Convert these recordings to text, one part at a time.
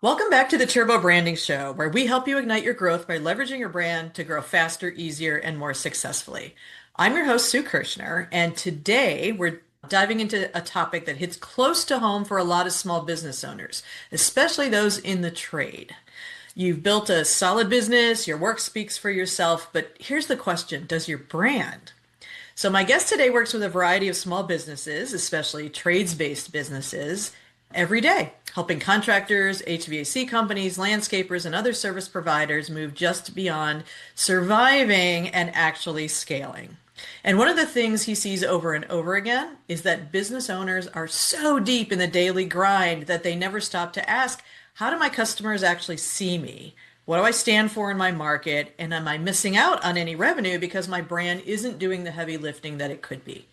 Welcome back to the Turbo Branding Show, where we help you ignite your growth by leveraging your brand to grow faster, easier, and more successfully. I'm your host, Sue Kirshner, and today we're diving into a topic that hits close to home for a lot of small business owners, especially those in the trade. You've built a solid business, your work speaks for yourself, but here's the question, does your brand? So my guest today works with a variety of small businesses, especially trades-based businesses, every day, helping contractors, HVAC companies, landscapers, and other service providers move just beyond surviving and actually scaling. And one of the things he sees over and over again is that business owners are so deep in the daily grind that they never stop to ask, how do my customers actually see me? What do I stand for in my market? And am I missing out on any revenue because my brand isn't doing the heavy lifting that it could be?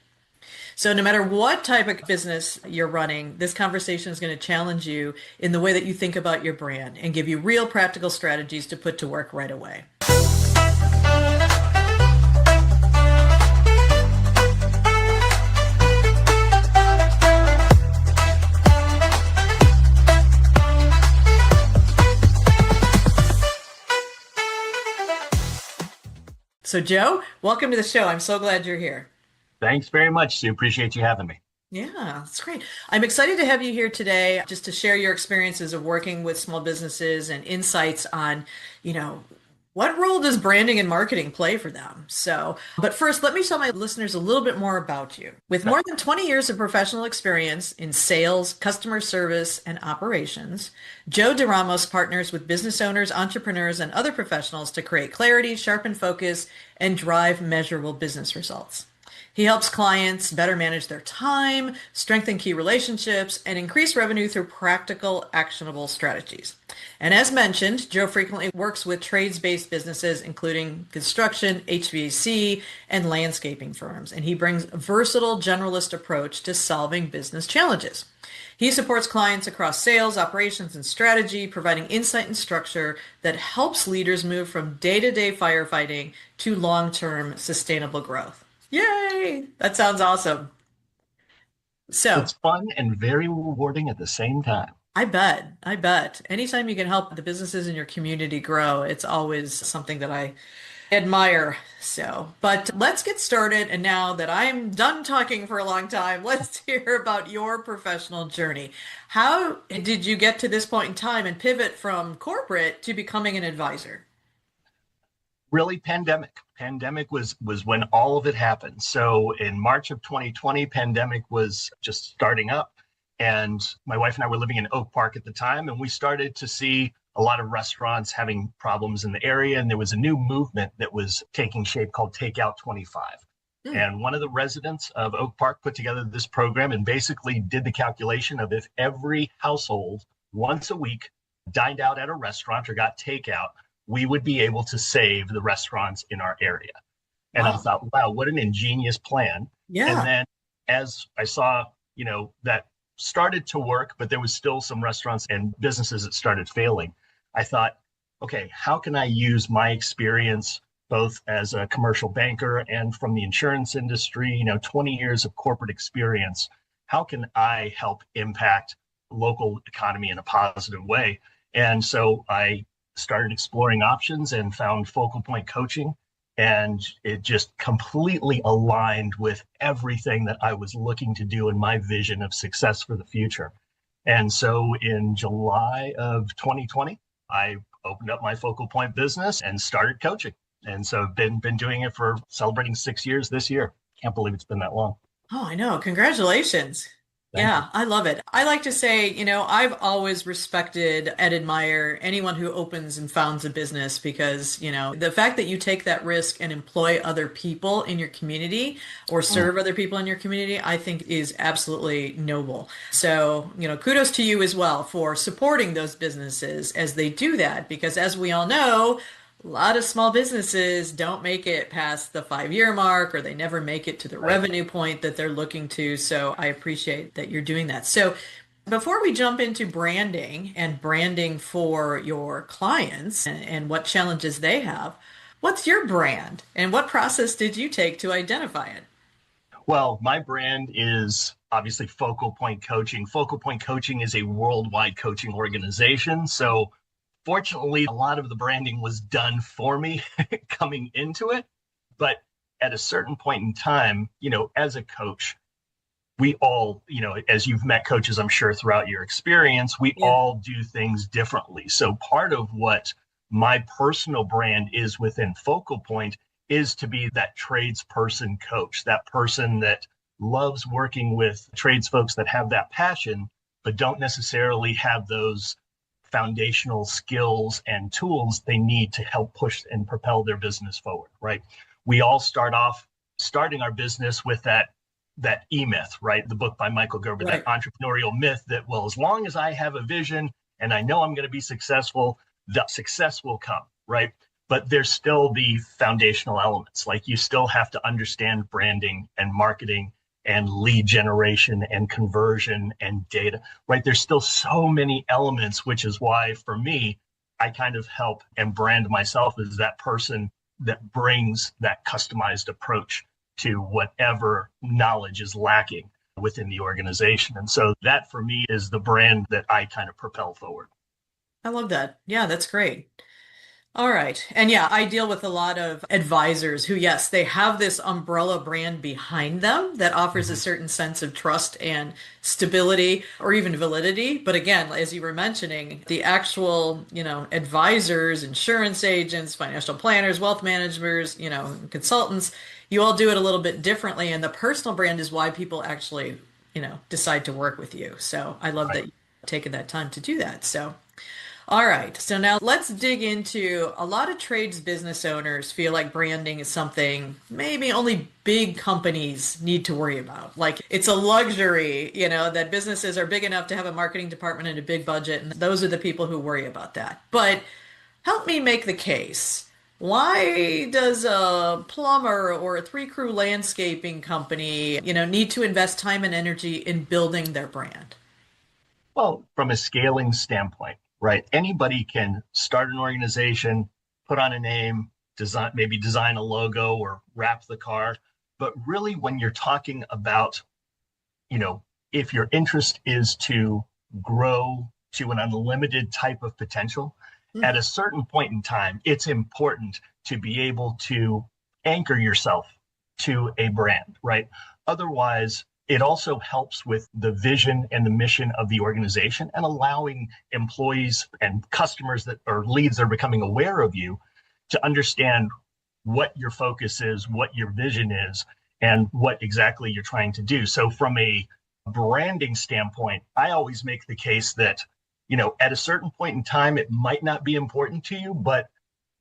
So no matter what type of business you're running, this conversation is going to challenge you in the way that you think about your brand and give you real practical strategies to put to work right away. So Joe, welcome to the show. I'm so glad you're here. Thanks very much, Sue. Appreciate you having me. Yeah, that's great. I'm excited to have you here today just to share your experiences of working with small businesses and insights on, what role does branding and marketing play for them? So, but first, let me tell my listeners a little bit more about you. With more than 20 years of professional experience in sales, customer service, and operations, Joe DeRamos partners with business owners, entrepreneurs, and other professionals to create clarity, sharpen focus, and drive measurable business results. He helps clients better manage their time, strengthen key relationships, and increase revenue through practical, actionable strategies. And as mentioned, Joe frequently works with trades-based businesses, including construction, HVAC, and landscaping firms. And he brings a versatile generalist approach to solving business challenges. He supports clients across sales, operations, and strategy, providing insight and structure that helps leaders move from day-to-day firefighting to long-term sustainable growth. Yay! That sounds awesome. So, It's fun and very rewarding at the same time. I bet. I bet. Anytime you can help the businesses in your community grow, it's always something that I admire. So, but let's get started. And now that I'm done talking for a long time, let's hear about your professional journey. How did you get to this point in time and pivot from corporate to becoming an advisor? Really, pandemic was when all of it happened. So in March of 2020, pandemic was just starting up, and my wife and I were living in Oak Park at the time, and we started to see a lot of restaurants having problems in the area, and there was a new movement that was taking shape called Takeout 25. And one of the residents of Oak Park put together this program and basically did the calculation of if every household once a week dined out at a restaurant or got takeout, we would be able to save the restaurants in our area. And I Wow. thought, wow, what an ingenious plan. And Yeah. then as I saw, that started to work, but there was still some restaurants and businesses that started failing. I thought, okay, how can I use my experience both as a commercial banker and from the insurance industry, 20 years of corporate experience, how can I help impact local economy in a positive way? And so I started exploring options and found Focal Point Coaching. And it just completely aligned with everything that I was looking to do in my vision of success for the future. And so in July of 2020, I opened up my Focal Point business and started coaching. And so I've been doing it for celebrating 6 years this year. Can't believe it's been that long. Oh, I know. Congratulations. Thank you. Yeah, I love it. I like to say, I've always respected and admire anyone who opens and founds a business because, the fact that you take that risk and employ other people in your community or serve other people in your community, I think is absolutely noble. So, kudos to you as well for supporting those businesses as they do that, because as we all know, a lot of small businesses don't make it past the 5-year mark or they never make it to the Right. revenue point that they're looking to. So I appreciate that you're doing that. So before we jump into branding and branding for your clients and what challenges they have, what's your brand and what process did you take to identify it? Well, my brand is obviously Focal Point Coaching. Focal Point Coaching is a worldwide coaching organization. So fortunately, a lot of the branding was done for me coming into it. But at a certain point in time, as a coach, we all, as you've met coaches, I'm sure throughout your experience, we Yeah. all do things differently. So part of what my personal brand is within Focal Point is to be that tradesperson coach, that person that loves working with trades folks that have that passion, but don't necessarily have those foundational skills and tools they need to help push and propel their business forward, right? We all starting our business with that E-Myth, right? The book by Michael Gerber, that Right. entrepreneurial myth that, well, as long as I have a vision and I know I'm going to be successful, the success will come, right? But there's still the foundational elements. Like you still have to understand branding and marketing and lead generation and conversion and data, right? There's still so many elements, which is why for me, I kind of help and brand myself as that person that brings that customized approach to whatever knowledge is lacking within the organization. And so that for me is the brand that I kind of propel forward. I love that. Yeah, that's great. All right. And yeah, I deal with a lot of advisors who, yes, they have this umbrella brand behind them that offers a Mhm. certain sense of trust and stability or even validity. But again, as you were mentioning, the actual, advisors, insurance agents, financial planners, wealth managers, consultants, you all do it a little bit differently. And the personal brand is why people actually, decide to work with you. So I love that Right. you've taken that time to do that. So. All right, so now let's dig into a lot of trades business owners feel like branding is something maybe only big companies need to worry about. Like it's a luxury, that businesses are big enough to have a marketing department and a big budget, and those are the people who worry about that. But help me make the case. Why does a plumber or a three crew landscaping company, need to invest time and energy in building their brand? Well, from a scaling standpoint, right? Anybody can start an organization, put on a name, maybe design a logo or wrap the car. But really, when you're talking about, you know, if your interest is to grow to an unlimited type of potential, at a certain point in time, it's important to be able to anchor yourself to a brand, right? Otherwise, it also helps with the vision and the mission of the organization and allowing employees and customers that or leads that are becoming aware of you to understand what your focus is, what your vision is, and what exactly you're trying to do. So from a branding standpoint, I always make the case that, at a certain point in time, it might not be important to you, but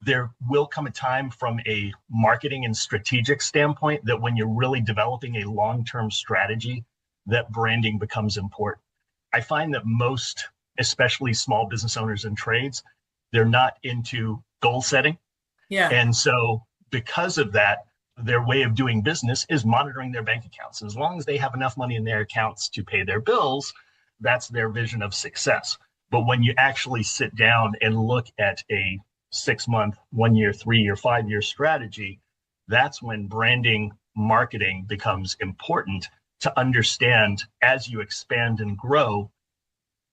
there will come a time from a marketing and strategic standpoint that when you're really developing a long-term strategy, that branding becomes important. I find that most, especially small business owners and trades, they're not into goal setting. Yeah. And so because of that, their way of doing business is monitoring their bank accounts. As long as they have enough money in their accounts to pay their bills, that's their vision of success. But when you actually sit down and look at a 6 month, 1 year, 3 year, 5 year strategy, that's when branding marketing becomes important to understand as you expand and grow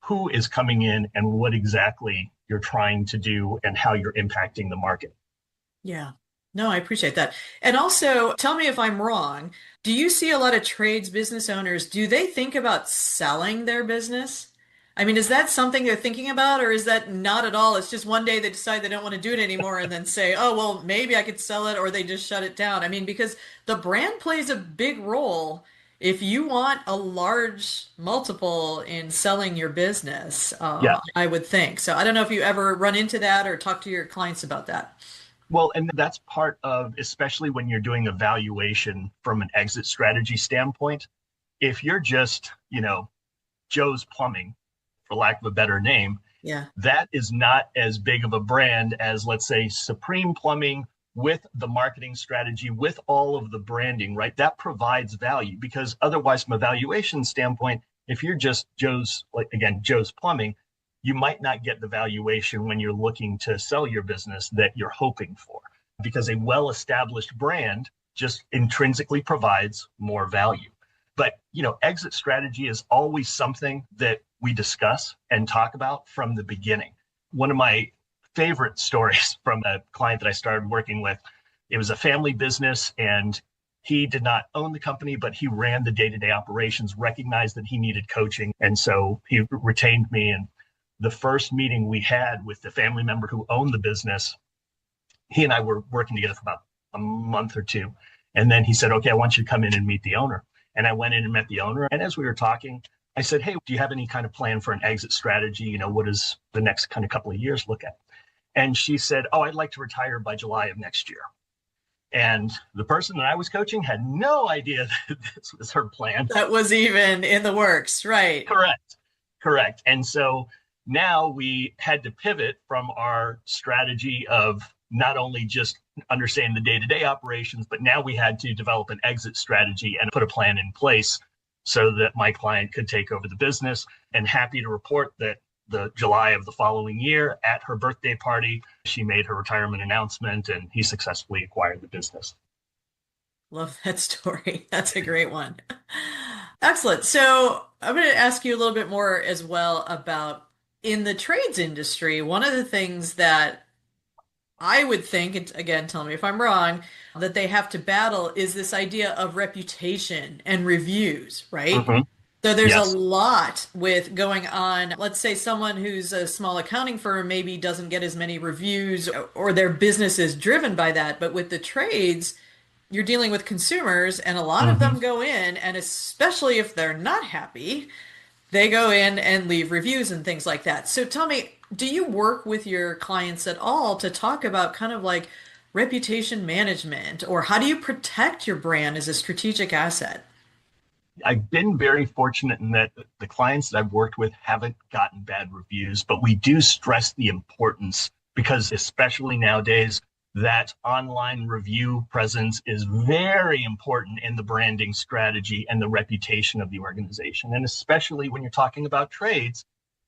who is coming in and what exactly you're trying to do and how you're impacting the market. Yeah. No, I appreciate that. And also, tell me if I'm wrong. Do you see a lot of trades business owners, do they think about selling their business? I mean, is that something they're thinking about, or is that not at all? It's just one day they decide they don't want to do it anymore and then say, oh, well, maybe I could sell it, or they just shut it down. I mean, because the brand plays a big role if you want a large multiple in selling your business, Yeah. I would think. So I don't know if you ever run into that or talk to your clients about that. Well, and that's part of, especially when you're doing a valuation from an exit strategy standpoint. If you're just, Joe's Plumbing, for lack of a better name, Yeah. that is not as big of a brand as, let's say, Supreme Plumbing with the marketing strategy, with all of the branding, right? That provides value because otherwise, from a valuation standpoint, if you're just Joe's Plumbing, you might not get the valuation when you're looking to sell your business that you're hoping for because a well established brand just intrinsically provides more value. But, exit strategy is always something that we discuss and talk about from the beginning. One of my favorite stories from a client that I started working with, it was a family business, and he did not own the company, but he ran the day-to-day operations, recognized that he needed coaching. And so he retained me. And the first meeting we had with the family member who owned the business, he and I were working together for about a month or two. And then he said, okay, I want you to come in and meet the owner. And I went in and met the owner. And as we were talking, I said, hey, do you have any kind of plan for an exit strategy? What does the next kind of couple of years look at? And she said, oh, I'd like to retire by July of next year. And the person that I was coaching had no idea that this was her plan. That was even in the works, right? Correct. And so now we had to pivot from our strategy of not only just understanding the day-to-day operations, but now we had to develop an exit strategy and put a plan in place so that my client could take over the business. And happy to report that the July of the following year, at her birthday party, she made her retirement announcement, and he successfully acquired the business. Love that story. That's a great one. Excellent. So I'm going to ask you a little bit more as well about in the trades industry. One of the things that I would think, and again, tell me if I'm wrong, that they have to battle is this idea of reputation and reviews, right? Mm-hmm. So there's a Yes. lot with going on. Let's say someone who's a small accounting firm maybe doesn't get as many reviews or their business is driven by that. But with the trades, you're dealing with consumers and a lot of Mm-hmm. them go in, and especially if they're not happy, they go in and leave reviews and things like that. So tell me, do you work with your clients at all to talk about kind of like reputation management, or how do you protect your brand as a strategic asset? I've been very fortunate in that the clients that I've worked with haven't gotten bad reviews, but we do stress the importance because, especially nowadays, that online review presence is very important in the branding strategy and the reputation of the organization. And especially when you're talking about trades,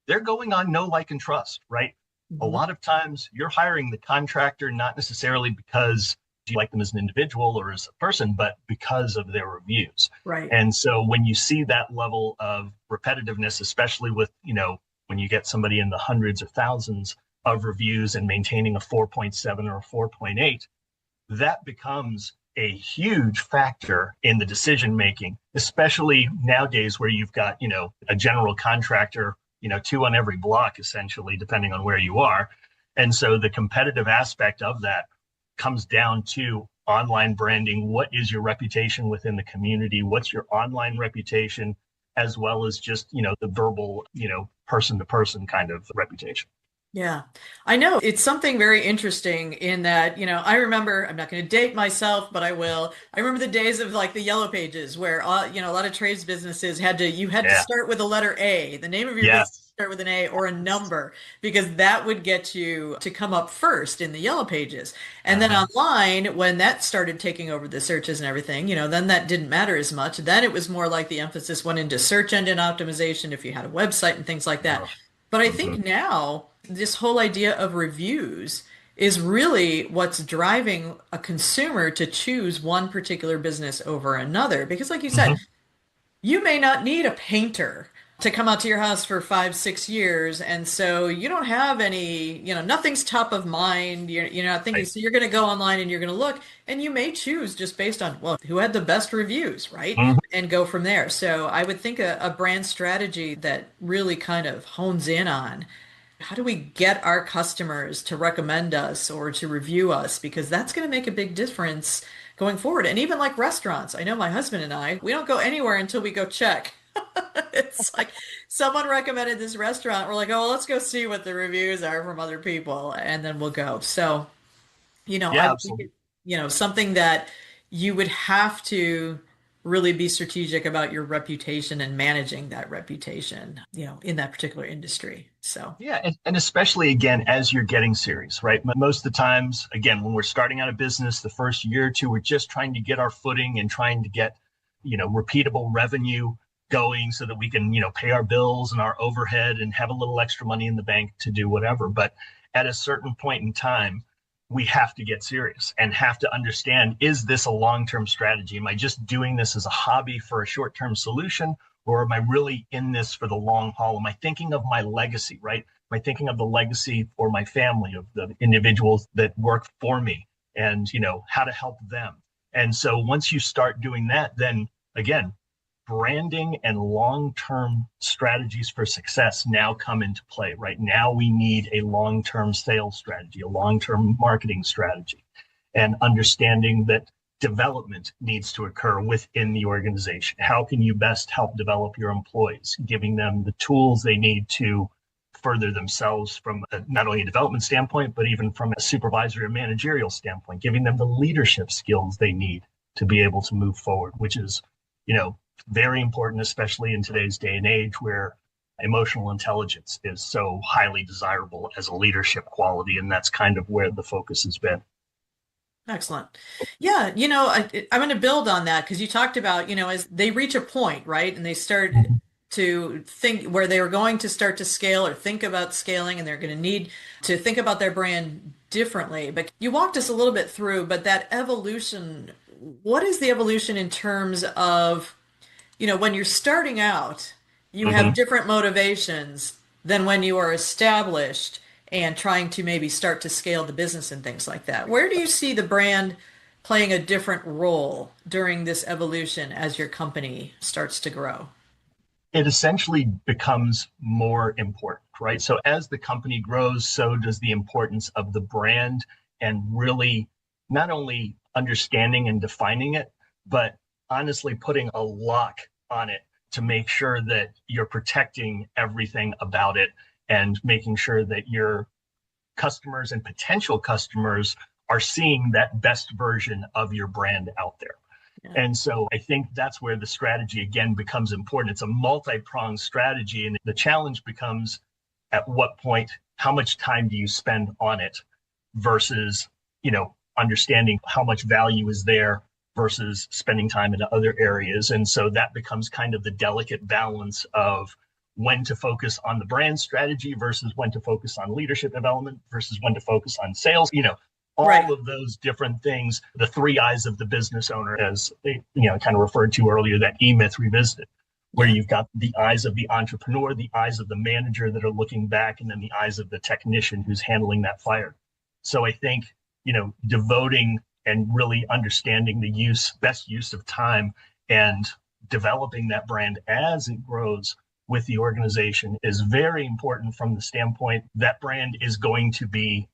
they're going on know, like, and trust, right? A Mhm. lot of times you're hiring the contractor not necessarily because you like them as an individual or as a person, but because of their reviews. Right. And so when you see that level of repetitiveness, especially with, when you get somebody in the hundreds or thousands of reviews and maintaining a 4.7 or a 4.8, that becomes a huge factor in the decision making, especially nowadays where you've got, a general contractor, two on every block, essentially, depending on where you are. And so the competitive aspect of that comes down to online branding. What is your reputation within the community? What's your online reputation, as well as just, the verbal, person to person kind of reputation. Yeah, I know it's something very interesting in that, I remember, I'm not going to date myself, but I will. I remember the days of like the yellow pages where, a lot of trades businesses you had to Yeah. start with a letter A, the name of your business Yes. start with an A or a number, because that would get you to come up first in the yellow pages. And then Uh-huh. online, when that started taking over the searches and everything, then that didn't matter as much. Then it was more like the emphasis went into search engine optimization if you had a website and things like that. Oh. But I Mhm. think now this whole idea of reviews is really what's driving a consumer to choose one particular business over another. Because, like you said, Mhm. you may not need a painter to come out to your house for 5, 6 years. And so you don't have any, nothing's top of mind. You're not thinking, Right. so you're going to go online and you're going to look, and you may choose just based on, well, who had the best reviews, right? Mhm. And go from there. So I would think a brand strategy that really kind of hones in on how do we get our customers to recommend us or to review us? Because that's going to make a big difference going forward. And even like restaurants, I know my husband and I, we don't go anywhere until we go check. It's like someone recommended this restaurant. We're like, oh, well, let's go see what the reviews are from other people, and then we'll go. So, I Yeah, would think absolutely. something that you would have to really be strategic about your reputation and managing that reputation, in that particular industry. So, Yeah, and especially again as you're getting serious, right? Most of the times, again, when we're starting out a business, the first year or two, we're just trying to get our footing and trying to get, repeatable revenue going so that we can, pay our bills and our overhead and have a little extra money in the bank to do whatever. But at a certain point in time, we have to get serious and have to understand, is this a long-term strategy? Am I just doing this as a hobby for a short-term solution? Or am I really in this for the long haul? Am I thinking of my legacy, right? Am I thinking of the legacy for my family, of the individuals that work for me, and, how to help them? And so once you start doing that, then again, branding and long-term strategies for success now come into play. Right now, we need a long-term sales strategy, a long-term marketing strategy, and understanding that development needs to occur within the organization. How can you best help develop your employees, giving them the tools they need to further themselves from not only a development standpoint, but even from a supervisory or managerial standpoint, giving them the leadership skills they need to be able to move forward, which is, very important, especially in today's day and age where emotional intelligence is so highly desirable as a leadership quality. And that's kind of where the focus has been. Excellent. Yeah, I'm going to build on that because you talked about, as they reach a point, right, and they start to think where they are going to start to scale or think about scaling, and they're going to need to think about their brand differently. But you walked us a little bit through, but that evolution, what is the evolution in terms of, when you're starting out, you have Mm-hmm. different motivations than when you are established and trying to maybe start to scale the business and things like that. Where do you see the brand playing a different role during this evolution as your company starts to grow? It essentially becomes more important, right? So as the company grows, so does the importance of the brand, and really not only understanding and defining it, but honestly putting a lock on it to make sure that you're protecting everything about it and making sure that your customers and potential customers are seeing that best version of your brand out there. Yeah. And so I think that's where the strategy again becomes important. It's a multi-pronged strategy. And the challenge becomes, at what point, how much time do you spend on it versus, understanding how much value is there versus spending time in other areas. And so that becomes kind of the delicate balance of when to focus on the brand strategy versus when to focus on leadership development versus when to focus on sales, Right. all of those different things, the three eyes of the business owner, as they, kind of referred to earlier, that E-Myth revisited, where Yeah. you've got the eyes of the entrepreneur, the eyes of the manager that are looking back, and then the eyes of the technician who's handling that fire. So I think, devoting and really understanding the best use of time and developing that brand as it grows with the organization is very important from the standpoint that brand is going to be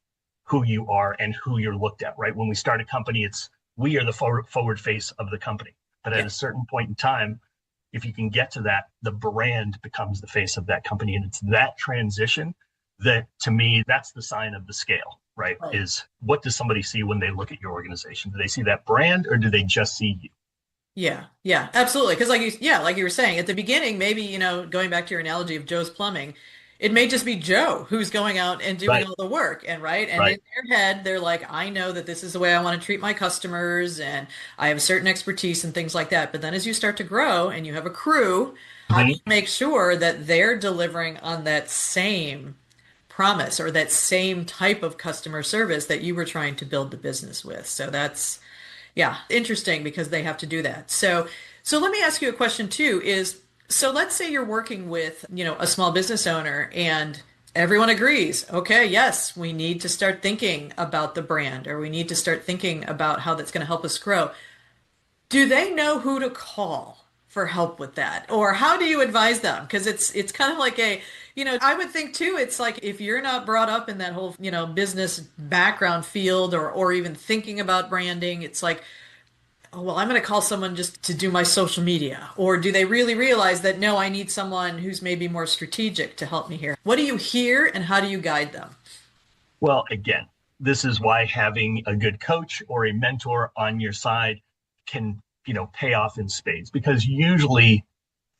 who you are and who you're looked at, right? When we start a company, we are the forward face of the company. But at Yeah. a certain point in time, if you can get to that, the brand becomes the face of that company. And it's that transition that, to me, that's the sign of the scale, right? Right. Is what does somebody see when they look at your organization? Do they see that brand or do they just see you? Yeah, yeah, absolutely. Because like you were saying at the beginning, maybe, going back to your analogy of Joe's Plumbing, it may just be Joe who's going out and doing Right, all the work, and right, and right. in their head, they're like, I know that this is the way I want to treat my customers, and I have certain expertise and things like that. But then as you start to grow and you have a crew, how do Mm-hmm. you make sure that they're delivering on that same promise or that same type of customer service that you were trying to build the business with? So that's yeah, interesting because they have to do that. So let me ask you a question too is so let's say you're working with, a small business owner and everyone agrees, okay, yes, we need to start thinking about the brand or we need to start thinking about how that's going to help us grow. Do they know who to call for help with that? Or how do you advise them? Because it's kind of like I would think too, it's like if you're not brought up in that whole, business background field or even thinking about branding, it's like, oh, well, I'm going to call someone just to do my social media. Or do they really realize that, no, I need someone who's maybe more strategic to help me here? What do you hear and how do you guide them? Well, again, this is why having a good coach or a mentor on your side can, pay off in spades, because usually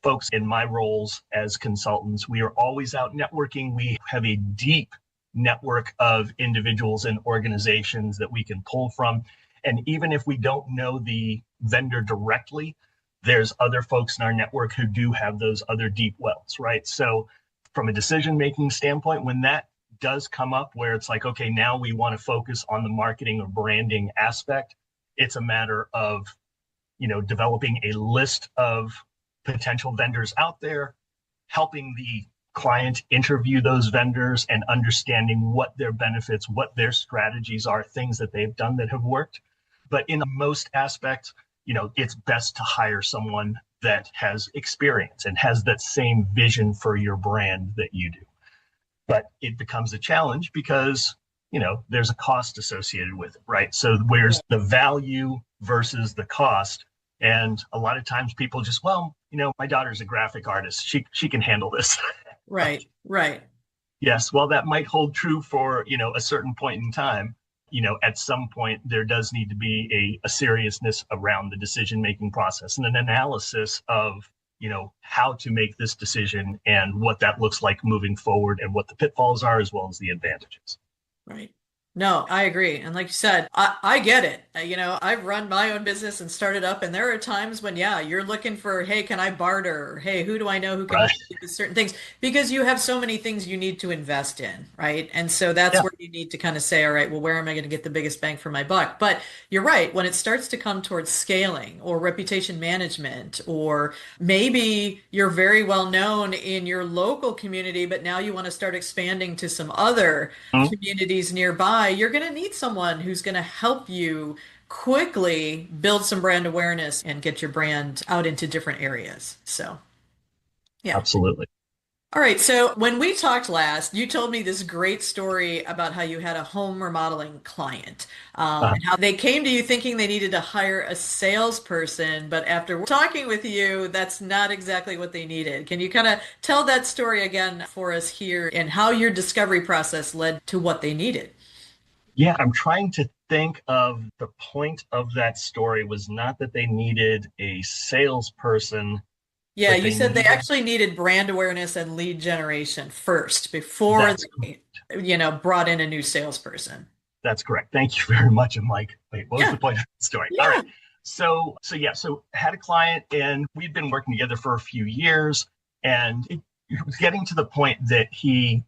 folks in my roles as consultants, we are always out networking. We have a deep network of individuals and organizations that we can pull from. And even if we don't know the vendor directly, there's other folks in our network who do have those other deep wells, right? So from a decision making standpoint, when that does come up where it's like, okay, now we want to focus on the marketing or branding aspect, it's a matter of, developing a list of potential vendors out there, helping the client interview those vendors and understanding what their benefits, what their strategies are, things that they've done that have worked. But in most aspects, it's best to hire someone that has experience and has that same vision for your brand that you do. But it becomes a challenge because, there's a cost associated with it, right? So where's the value versus the cost? And a lot of times people just, well, my daughter's a graphic artist. She can handle this. Right, right. Yes, well, that might hold true for, a certain point in time. At some point, there does need to be a seriousness around the decision-making process and an analysis of, how to make this decision and what that looks like moving forward and what the pitfalls are as well as the advantages. Right. No, I agree. And like you said, I get it. I've run my own business and started up, and there are times when, yeah, you're looking for, hey, can I barter? Or, hey, who do I know who can help Right. me with certain things? Because you have so many things you need to invest in, right? And so that's Yeah. where you need to kind of say, all right, well, where am I going to get the biggest bang for my buck? But you're right. When it starts to come towards scaling or reputation management, or maybe you're very well known in your local community, but now you want to start expanding to some other Mhm. communities nearby, you're going to need someone who's going to help you quickly build some brand awareness and get your brand out into different areas. So, yeah. Absolutely. All right. So, when we talked last, you told me this great story about how you had a home remodeling client, Uh, and how they came to you thinking they needed to hire a salesperson, but after talking with you, that's not exactly what they needed. Can you kind of tell that story again for us here and how your discovery process led to what they needed? yeah, I'm trying to think of the point of that story was not that they needed a salesperson, Yeah, but you they said they needed, actually needed brand awareness and lead generation first before that's they, brought in a new salesperson. That's correct. Thank you very much. I'm like, wait, what was Yeah, the point of the story? All yeah. right. So had a client and we'd been working together for a few years, and it was getting to the point that he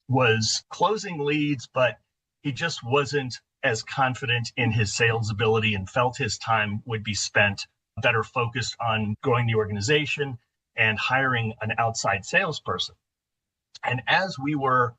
was closing leads, but he just wasn't as confident in his sales ability and felt his time would be spent better focused on growing the organization and hiring an outside salesperson. And as we were,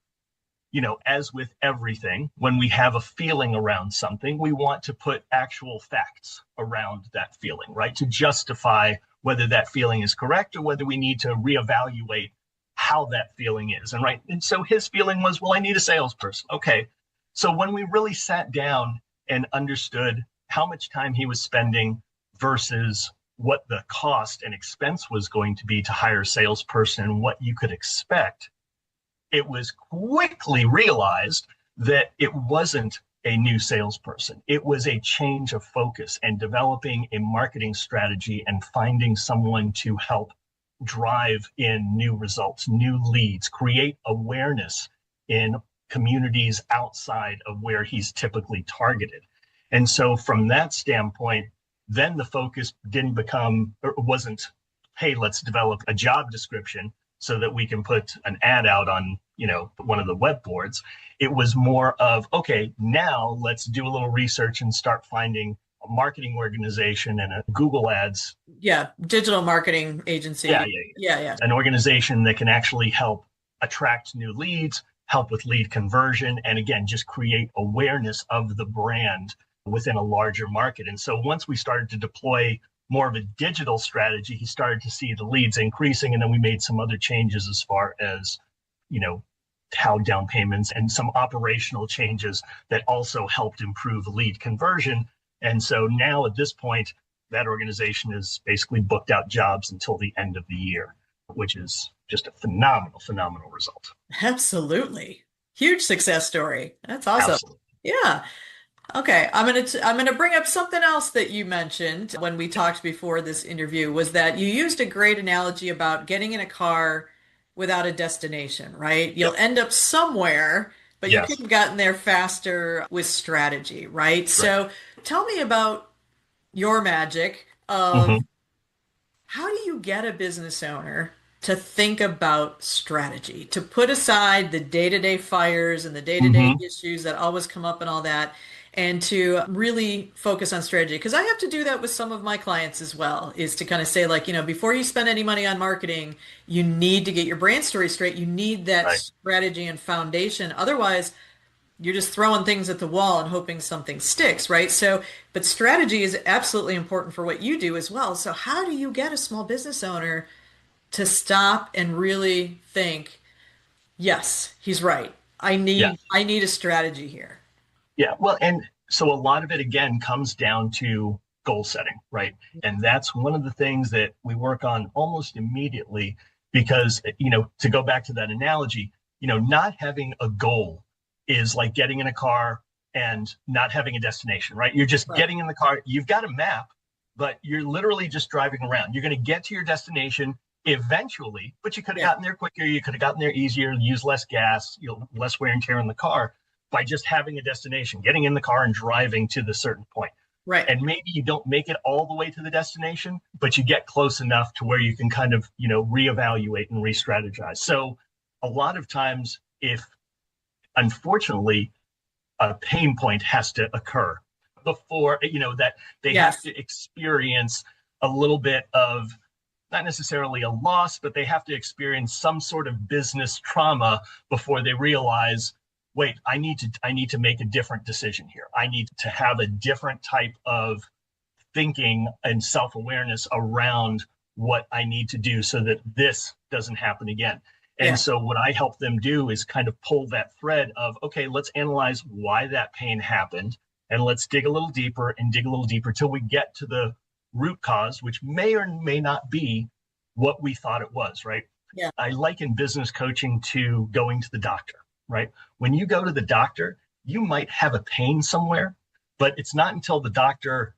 as with everything, when we have a feeling around something, we want to put actual facts around that feeling, right? To justify whether that feeling is correct or whether we need to reevaluate how that feeling is. And right. And so his feeling was, well, I need a salesperson. Okay. So when we really sat down and understood how much time he was spending versus what the cost and expense was going to be to hire a salesperson and what you could expect, it was quickly realized that it wasn't a new salesperson. It was a change of focus and developing a marketing strategy and finding someone to help drive in new results, new leads, create awareness in communities outside of where he's typically targeted. And so from that standpoint, then the focus didn't become, or wasn't, hey, let's develop a job description so that we can put an ad out on, one of the web boards. It was more of, okay, now let's do a little research and start finding a marketing organization and a Google ads. Yeah, digital marketing Yeah, agency. yeah, yeah. Yeah, yeah. An organization that can actually help attract new leads, help with lead conversion, and again, just create awareness of the brand within a larger market. And so once we started to deploy more of a digital strategy, he started to see the leads increasing. And then we made some other changes as far as, how down payments and some operational changes that also helped improve lead conversion. And so now at this point, that organization is basically booked out jobs until the end of the year, which is just a phenomenal, phenomenal result. Absolutely. Huge success story. That's awesome. Absolutely. Yeah. Okay, I'm gonna bring up something else that you mentioned when we talked before this interview was that you used a great analogy about getting in a car without a destination, right? Yep. You'll end up somewhere, but you could Yes. have gotten there faster with strategy, right? Right. So tell me about your magic of Mm-hmm. how do you get a business owner to think about strategy, to put aside the day-to-day fires and the day-to-day Hmm. issues that always come up and all that, and to really focus on strategy. Because I have to do that with some of my clients as well, is to kind of say, like, before you spend any money on marketing, you need to get your brand story straight. You need that Right. strategy and foundation. Otherwise, you're just throwing things at the wall and hoping something sticks, right? So, but strategy is absolutely important for what you do as well. So, how do you get a small business owner to stop and really think, yes, he's right. I Yeah. need I need a strategy here. Yeah. Well, and so a lot of it again comes down to goal setting, right? And that's one of the things that we work on almost immediately because, to go back to that analogy, not having a goal is like getting in a car and not having a destination, right? You're just Right. getting in the car, you've got a map, but you're literally just driving around. You're going to get to your destination eventually, but you could have Yeah. gotten there quicker, you could have gotten there easier, use less gas, less wear and tear in the car by just having a destination, getting in the car and driving to the certain point. Right. And maybe you don't make it all the way to the destination, but you get close enough to where you can kind of, reevaluate and re-strategize. So a lot of times, if unfortunately a pain point has to occur before, that they have Yes. to experience a little bit of not necessarily a loss, but they have to experience some sort of business trauma before they realize, wait, I need to make a different decision here. I need to have a different type of thinking and self-awareness around what I need to do so that this doesn't happen again. And Yeah. so what I help them do is kind of pull that thread of, okay, let's analyze why that pain happened and let's dig a little deeper and dig a little deeper till we get to the root cause, which may or may not be what we thought it was, right? Yeah. I liken business coaching to going to the doctor, right? When you go to the doctor, you might have a pain somewhere, but it's not until the doctor,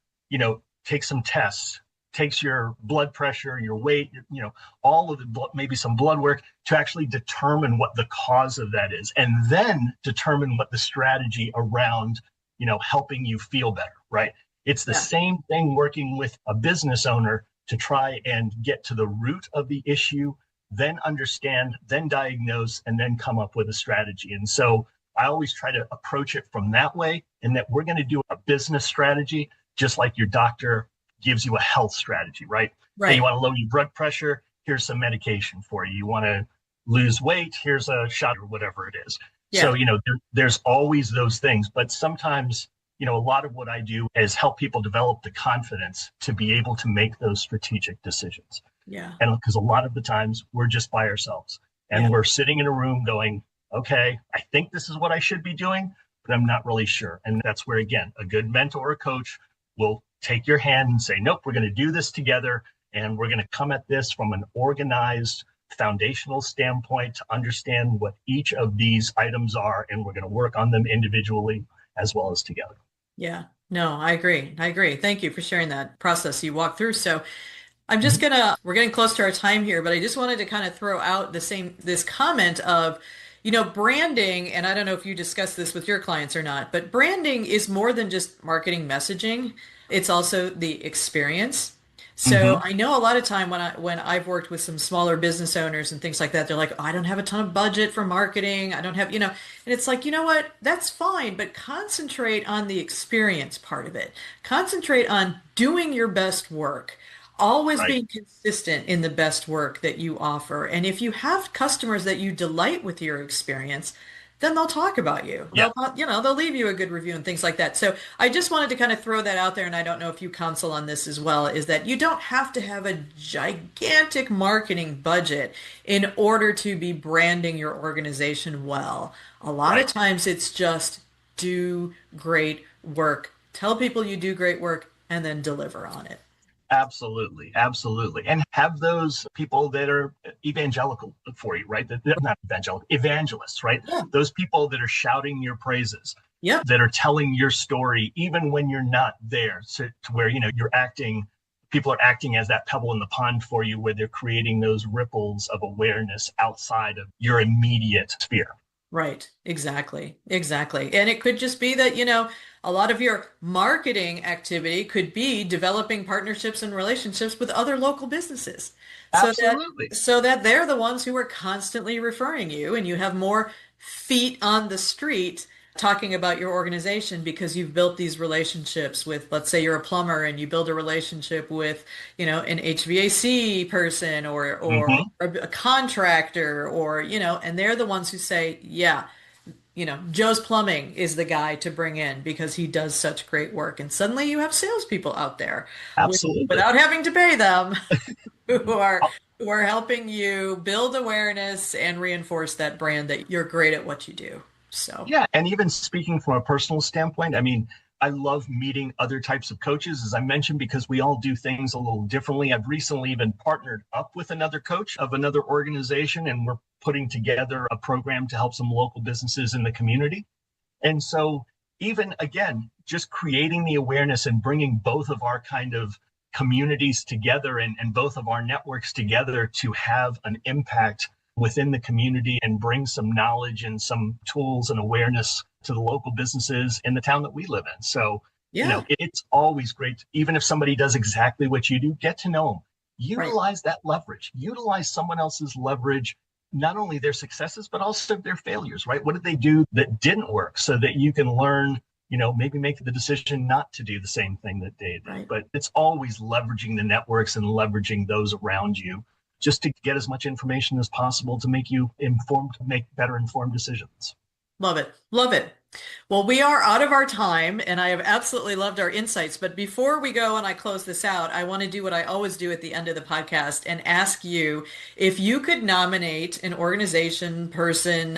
takes some tests, takes your blood pressure, your weight, all of the maybe some blood work to actually determine what the cause of that is, and then determine what the strategy around, helping you feel better, right? It's the Yeah. same thing working with a business owner to try and get to the root of the issue, then understand, then diagnose, and then come up with a strategy. And so I always try to approach it from that way, in that we're going to do a business strategy, just like your doctor gives you a health strategy, right? Hey, you Right. want to lower your blood pressure? Here's some medication for you. You want to lose weight? Here's a shot or whatever it is. So, Yeah. there's always those things. But sometimes, a lot of what I do is help people develop the confidence to be able to make those strategic decisions. Yeah. And because a lot of the times we're just by ourselves and Yeah. we're sitting in a room going, okay, I think this is what I should be doing, but I'm not really sure. And that's where, again, a good mentor or coach will take your hand and say, nope, we're going to do this together. And we're going to come at this from an organized, foundational standpoint to understand what each of these items are. And we're going to work on them individually as well as together. Yeah. No, I agree. I agree. Thank you for sharing that process you walked through. So, Mhm. we're getting close to our time here, but I just wanted to kind of throw out this comment of, branding, and I don't know if you discuss this with your clients or not, but branding is more than just marketing messaging. It's also the experience. So Mhm. I know a lot of time when I've worked with some smaller business owners and things like that, they're like, oh, I don't have a ton of budget for marketing. I don't have, and it's like, you know what? That's fine, but concentrate on the experience part of it. Concentrate on doing your best work. Always Right. being consistent in the best work that you offer. And if you have customers that you delight with your experience, then they'll talk about you. Yeah. They'll leave you a good review and things like that. So I just wanted to kind of throw that out there, and I don't know if you counsel on this as well, is that you don't have to have a gigantic marketing budget in order to be branding your organization well. A lot of Right. times it's just do great work. Tell people you do great work and then deliver on it. Absolutely, absolutely. And have those people that are evangelical for you, right? That they're not evangelical, evangelists, right? Yeah. Those people that are shouting your praises, Yep. that are telling your story, even when you're not there, so to where, you're acting, people are acting as that pebble in the pond for you, where they're creating those ripples of awareness outside of your immediate sphere. Right. Exactly. Exactly. And it could just be that, a lot of your marketing activity could be developing partnerships and relationships with other local businesses so that Absolutely. they're the ones who are constantly referring you and you have more feet on the street talking about your organization because you've built these relationships with, let's say you're a plumber and you build a relationship with, an HVAC person or Hmm. a contractor or, and they're the ones who say, yeah, Joe's Plumbing is the guy to bring in because he does such great work. And suddenly you have salespeople out there Absolutely. without having to pay them who are helping you build awareness and reinforce that brand that you're great at what you do. So, Yeah, and even speaking from a personal standpoint, I mean, I love meeting other types of coaches, as I mentioned, because we all do things a little differently. I've recently even partnered up with another coach of another organization, and we're putting together a program to help some local businesses in the community. And so, even again, just creating the awareness and bringing both of our kind of communities together and both of our networks together to have an impact within the community and bring some knowledge and some tools and awareness to the local businesses in the town that we live in. So, yeah, it's always great, even if somebody does exactly what you do, get to know them, right, utilize that leverage, utilize someone else's leverage, not only their successes, but also their failures, right? What did they do that didn't work so that you can learn, maybe make the decision not to do the same thing that they did. right. But it's always leveraging the networks and leveraging those around you just to get as much information as possible to make you informed, make better informed decisions. Love it. Love it. Well, we are out of our time, and I have absolutely loved our insights. But before we go and I close this out, I want to do what I always do at the end of the podcast and ask you if you could nominate an organization, person,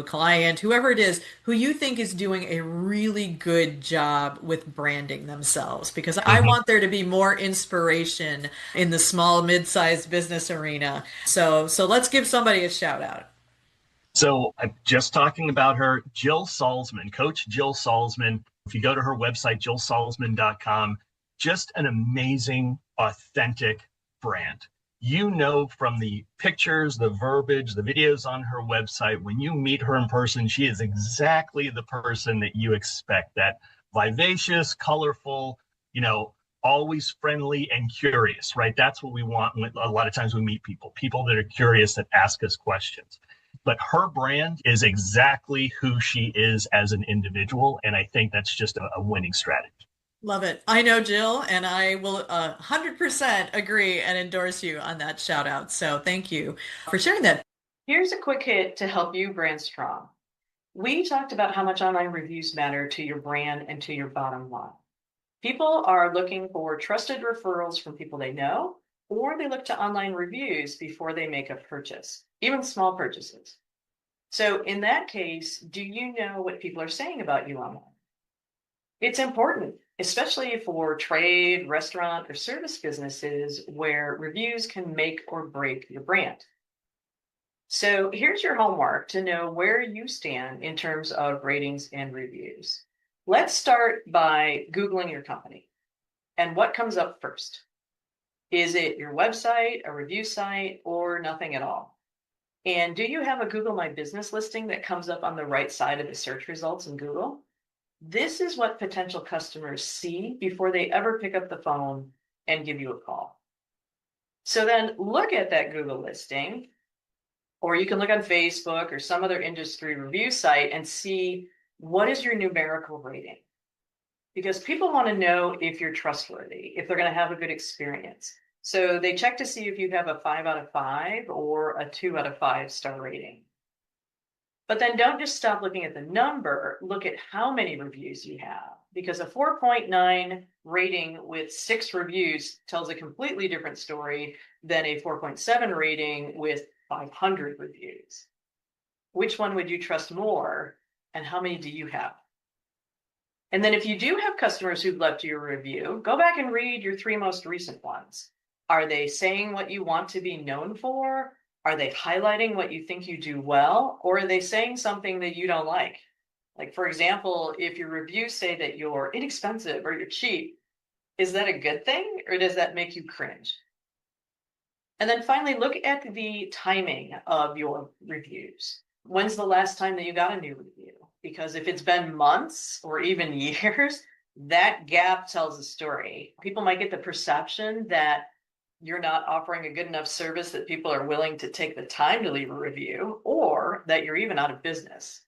client, whoever it is, who you think is doing a really good job with branding themselves. Because I Mm-hmm. want there to be more inspiration in the small, mid-sized business arena. So let's give somebody a shout out. So I'm just talking about her, Jill Salzman, Coach Jill Salzman. If you go to her website, jillsalzman.com, just an amazing, authentic brand. From the pictures, the verbiage, the videos on her website, when you meet her in person, she is exactly the person that you expect. That vivacious, colorful, always friendly and curious, right? That's what we want. A lot of times we meet people that are curious, that ask us questions, but her brand is exactly who she is as an individual. And I think that's just a winning strategy. Love it. I know Jill, and I will 100% agree and endorse you on that shout out. So thank you for sharing that. Here's a quick hit to help you brand strong. We talked about how much online reviews matter to your brand and to your bottom line. People are looking for trusted referrals from people they know, or they look to online reviews before they make a purchase, even small purchases. So in that case, do you know what people are saying about you online? It's important, especially for trade, restaurant, or service businesses where reviews can make or break your brand. So here's your homework to know where you stand in terms of ratings and reviews. Let's start by Googling your company. And what comes up first? Is it your website, a review site, or nothing at all? And do you have a Google My Business listing that comes up on the right side of the search results in Google? This is what potential customers see before they ever pick up the phone and give you a call. So then look at that Google listing, or you can look on Facebook or some other industry review site and see what is your numerical rating. Because people want to know if you're trustworthy, if they're going to have a good experience. So they check to see if you have a 5 out of 5 or a 2 out of 5 star rating. But then don't just stop looking at the number, look at how many reviews you have, because a 4.9 rating with 6 reviews tells a completely different story than a 4.7 rating with 500 reviews. Which one would you trust more, and how many do you have? And then if you do have customers who've left you a review, go back and read your 3 most recent ones. Are they saying what you want to be known for? Are they highlighting what you think you do well? Or are they saying something that you don't like? Like, for example, if your reviews say that you're inexpensive or you're cheap, is that a good thing or does that make you cringe? And then finally, look at the timing of your reviews. When's the last time that you got a new review? Because if it's been months or even years, that gap tells a story. People might get the perception that you're not offering a good enough service that people are willing to take the time to leave a review, or that you're even out of business.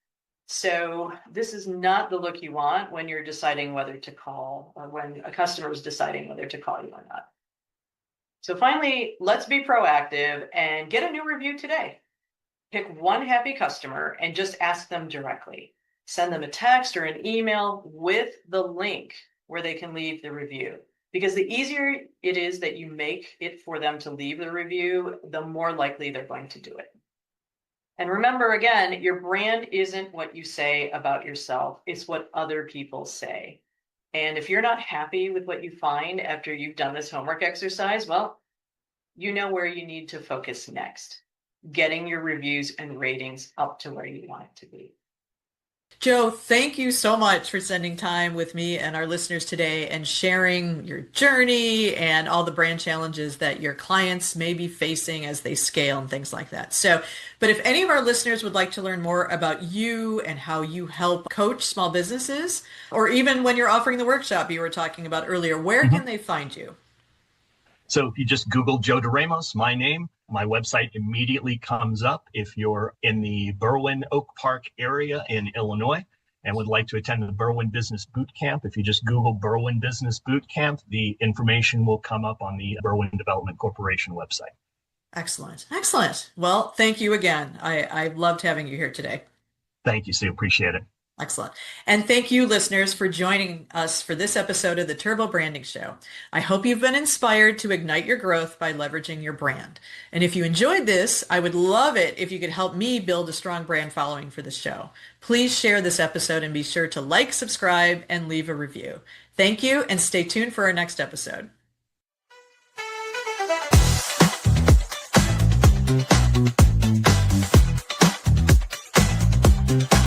So this is not the look you want when you're deciding whether to call, or when a customer is deciding whether to call you or not. So finally, let's be proactive and get a new review today. Pick one happy customer and just ask them directly. Send them a text or an email with the link where they can leave the review. Because the easier it is that you make it for them to leave the review, the more likely they're going to do it. And remember, again, your brand isn't what you say about yourself, it's what other people say. And if you're not happy with what you find after you've done this homework exercise, well, you know where you need to focus next. Getting your reviews and ratings up to where you want it to be. Joe, thank you so much for spending time with me and our listeners today and sharing your journey and all the brand challenges that your clients may be facing as they scale and things like that. So, but if any of our listeners would like to learn more about you and how you help coach small businesses, or even when you're offering the workshop you were talking about earlier, where can they find you? So if you just Google Joe DeRamos, my name, my website immediately comes up. If you're in the Berwyn Oak Park area in Illinois and would like to attend the Berwyn Business Boot Camp, if you just Google Berwyn Business Boot Camp, the information will come up on the Berwyn Development Corporation website. Excellent. Excellent. Well, thank you again. I loved having you here today. Thank you, Sue. Appreciate it. Excellent. And thank you, listeners, for joining us for this episode of the Turbo Branding Show. I hope you've been inspired to ignite your growth by leveraging your brand. And if you enjoyed this, I would love it if you could help me build a strong brand following for the show. Please share this episode and be sure to like, subscribe, and leave a review. Thank you, and stay tuned for our next episode.